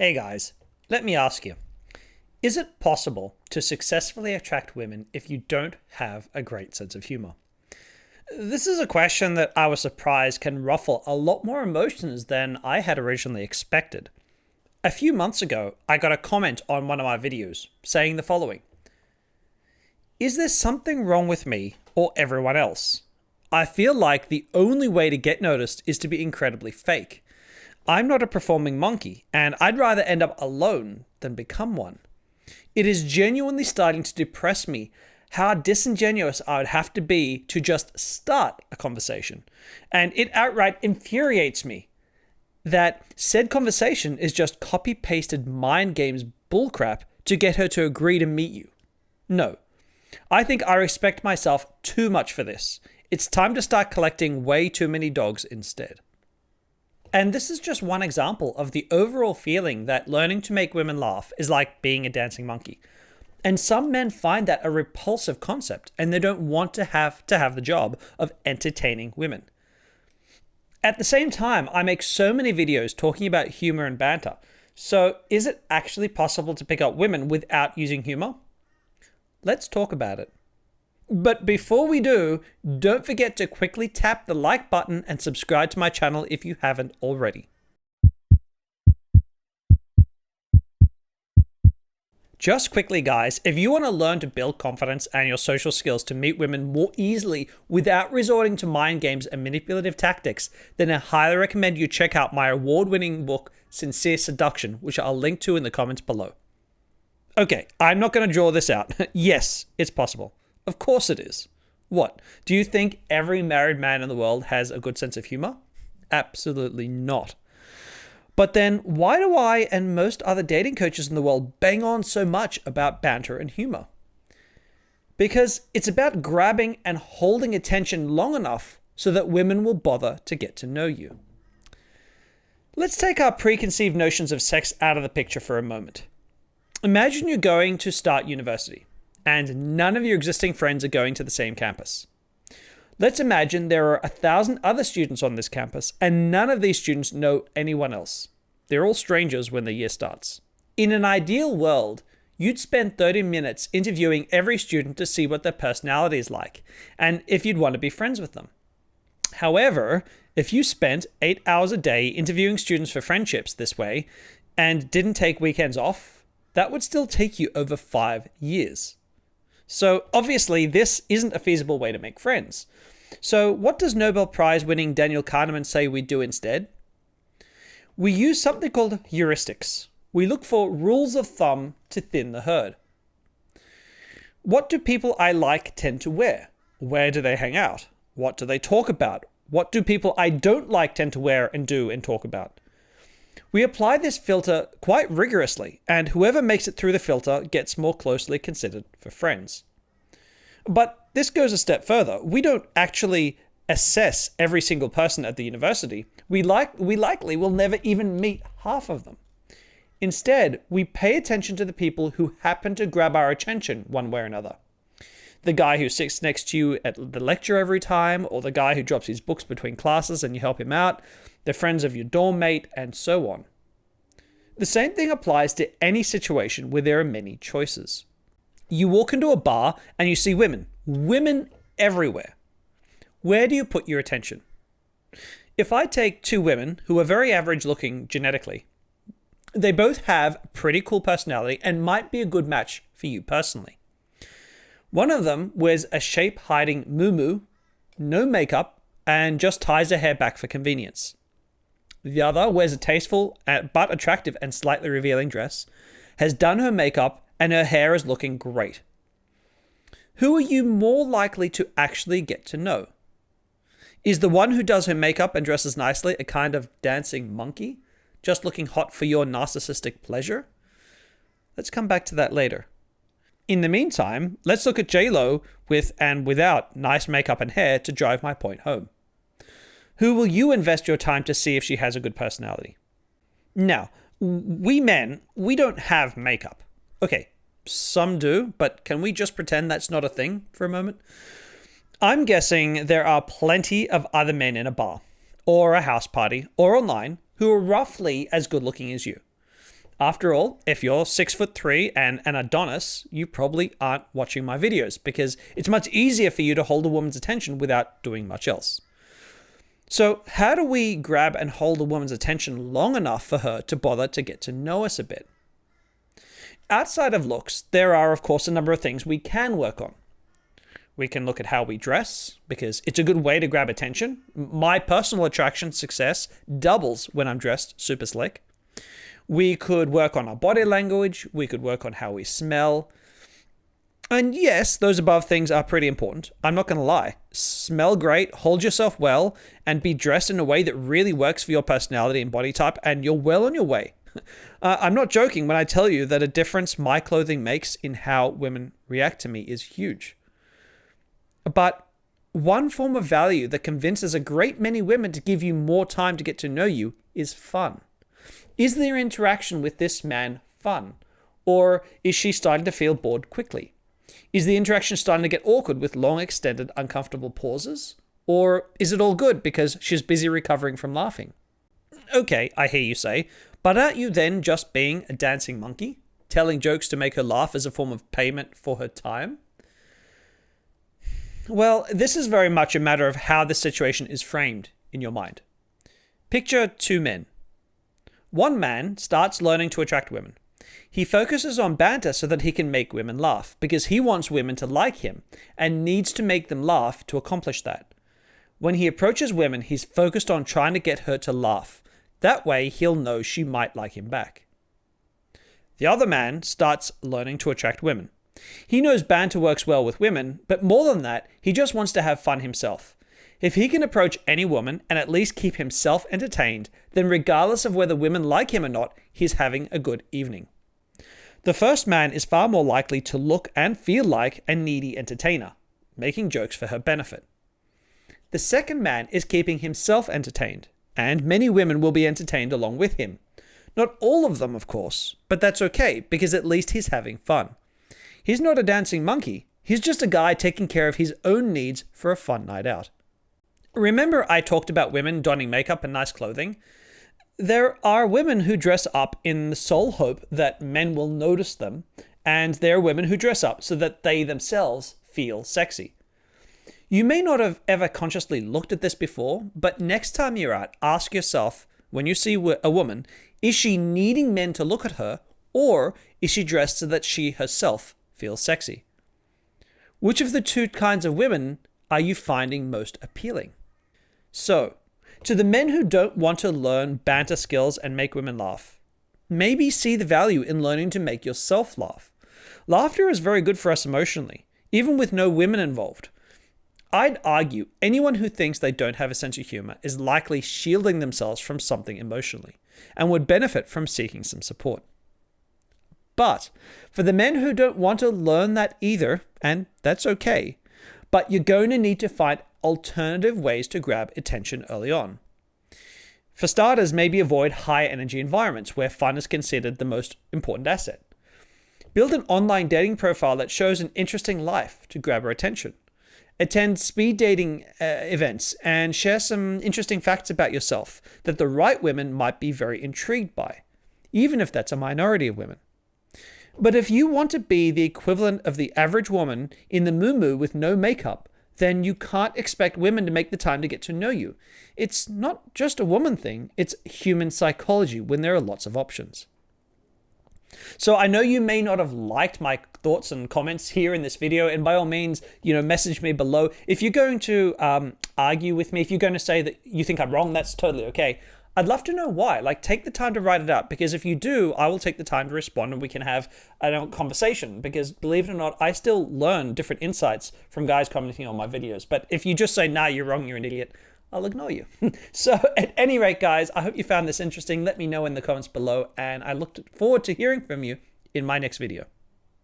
Hey guys, let me ask you, is it possible to successfully attract women if you don't have a great sense of humor? This is a question that I was surprised can ruffle a lot more emotions than I had originally expected. A few months ago, I got a comment on one of my videos saying the following: Is there something wrong with me or everyone else? I feel like the only way to get noticed is to be incredibly fake. I'm not a performing monkey, and I'd rather end up alone than become one. It is genuinely starting to depress me how disingenuous I would have to be to just start a conversation. And it outright infuriates me that said conversation is just copy-pasted mind games bullcrap to get her to agree to meet you. No. I think I respect myself too much for this. It's time to start collecting way too many dogs instead. And this is just one example of the overall feeling that learning to make women laugh is like being a dancing monkey. And some men find that a repulsive concept, and they don't want to have the job of entertaining women. At the same time, I make so many videos talking about humor and banter. So is it actually possible to pick up women without using humor? Let's talk about it. But before we do, don't forget to quickly tap the like button and subscribe to my channel if you haven't already. Just quickly, guys, if you want to learn to build confidence and your social skills to meet women more easily without resorting to mind games and manipulative tactics, then I highly recommend you check out my award-winning book, Sincere Seduction, which I'll link to in the comments below. Okay, I'm not going to draw this out. Yes, it's possible. Of course it is. What? Do you think every married man in the world has a good sense of humor? Absolutely not. But then why do I and most other dating coaches in the world bang on so much about banter and humor? Because it's about grabbing and holding attention long enough so that women will bother to get to know you. Let's take our preconceived notions of sex out of the picture for a moment. Imagine you're going to start university, and none of your existing friends are going to the same campus. Let's imagine there are 1,000 other students on this campus, and none of these students know anyone else. They're all strangers when the year starts. In an ideal world, you'd spend 30 minutes interviewing every student to see what their personality is like, and if you'd want to be friends with them. However, if you spent 8 hours a day interviewing students for friendships this way, and didn't take weekends off, that would still take you over 5 years. So obviously this isn't a feasible way to make friends. So what does Nobel Prize winning Daniel Kahneman say we do instead? We use something called heuristics. We look for rules of thumb to thin the herd. What do people I like tend to wear? Where do they hang out? What do they talk about? What do people I don't like tend to wear and do and talk about? We apply this filter quite rigorously, and whoever makes it through the filter gets more closely considered for friends. But this goes a step further. We don't actually assess every single person at the university. We likely will never even meet half of them. Instead, we pay attention to the people who happen to grab our attention one way or another. The guy who sits next to you at the lecture every time, or the guy who drops his books between classes and you help him out, the friends of your dorm mate, and so on. The same thing applies to any situation where there are many choices. You walk into a bar and you see women everywhere. Where do you put your attention? If I take two women who are very average looking genetically, they both have a pretty cool personality and might be a good match for you personally. One of them wears a shape-hiding muumuu, no makeup, and just ties her hair back for convenience. The other wears a tasteful but attractive and slightly revealing dress, has done her makeup, and her hair is looking great. Who are you more likely to actually get to know? Is the one who does her makeup and dresses nicely a kind of dancing monkey, just looking hot for your narcissistic pleasure? Let's come back to that later. In the meantime, let's look at J-Lo with and without nice makeup and hair to drive my point home. Who will you invest your time to see if she has a good personality? Now, we men, we don't have makeup. Okay, some do, but can we just pretend that's not a thing for a moment? I'm guessing there are plenty of other men in a bar, or a house party, or online, who are roughly as good looking as you. After all, if you're 6'3" and an Adonis, you probably aren't watching my videos because it's much easier for you to hold a woman's attention without doing much else. So how do we grab and hold a woman's attention long enough for her to bother to get to know us a bit? Outside of looks, there are, of course, a number of things we can work on. We can look at how we dress because it's a good way to grab attention. My personal attraction success doubles when I'm dressed super slick. We could work on our body language. We could work on how we smell. And yes, those above things are pretty important. I'm not going to lie. Smell great, hold yourself well, and be dressed in a way that really works for your personality and body type, and you're well on your way. I'm not joking when I tell you that a difference my clothing makes in how women react to me is huge. But one form of value that convinces a great many women to give you more time to get to know you is fun. Is their interaction with this man fun? Or is she starting to feel bored quickly? Is the interaction starting to get awkward with long, extended, uncomfortable pauses? Or is it all good because she's busy recovering from laughing? Okay, I hear you say, but aren't you then just being a dancing monkey? Telling jokes to make her laugh as a form of payment for her time? Well, this is very much a matter of how the situation is framed in your mind. Picture two men. One man starts learning to attract women. He focuses on banter so that he can make women laugh because he wants women to like him and needs to make them laugh to accomplish that. When he approaches women, he's focused on trying to get her to laugh. That way, he'll know she might like him back. The other man starts learning to attract women. He knows banter works well with women, but more than that, he just wants to have fun himself. If he can approach any woman and at least keep himself entertained, then regardless of whether women like him or not, he's having a good evening. The first man is far more likely to look and feel like a needy entertainer, making jokes for her benefit. The second man is keeping himself entertained, and many women will be entertained along with him. Not all of them, of course, but that's okay because at least he's having fun. He's not a dancing monkey. He's just a guy taking care of his own needs for a fun night out. Remember I talked about women donning makeup and nice clothing? There are women who dress up in the sole hope that men will notice them, and there are women who dress up so that they themselves feel sexy. You may not have ever consciously looked at this before, but next time you're out, ask yourself, when you see a woman, is she needing men to look at her, or is she dressed so that she herself feels sexy? Which of the two kinds of women are you finding most appealing? So, to the men who don't want to learn banter skills and make women laugh, maybe see the value in learning to make yourself laugh. Laughter is very good for us emotionally, even with no women involved. I'd argue anyone who thinks they don't have a sense of humor is likely shielding themselves from something emotionally and would benefit from seeking some support. But for the men who don't want to learn that either, and that's okay, but you're going to need to find alternative ways to grab attention early on. For starters, maybe avoid high energy environments where fun is considered the most important asset. Build an online dating profile that shows an interesting life to grab her attention. Attend speed dating events and share some interesting facts about yourself that the right women might be very intrigued by, even if that's a minority of women. But if you want to be the equivalent of the average woman in the muumuu with no makeup, then you can't expect women to make the time to get to know you. It's not just a woman thing, it's human psychology when there are lots of options. So I know you may not have liked my thoughts and comments here in this video, and by all means, message me below. If you're going to argue with me, if you're going to say that you think I'm wrong, that's totally okay. I'd love to know why. Take the time to write it out, because if you do, I will take the time to respond and we can have a conversation, because believe it or not, I still learn different insights from guys commenting on my videos. But if you just say, nah, you're wrong, you're an idiot, I'll ignore you. So at any rate, guys, I hope you found this interesting. Let me know in the comments below, and I look forward to hearing from you in my next video.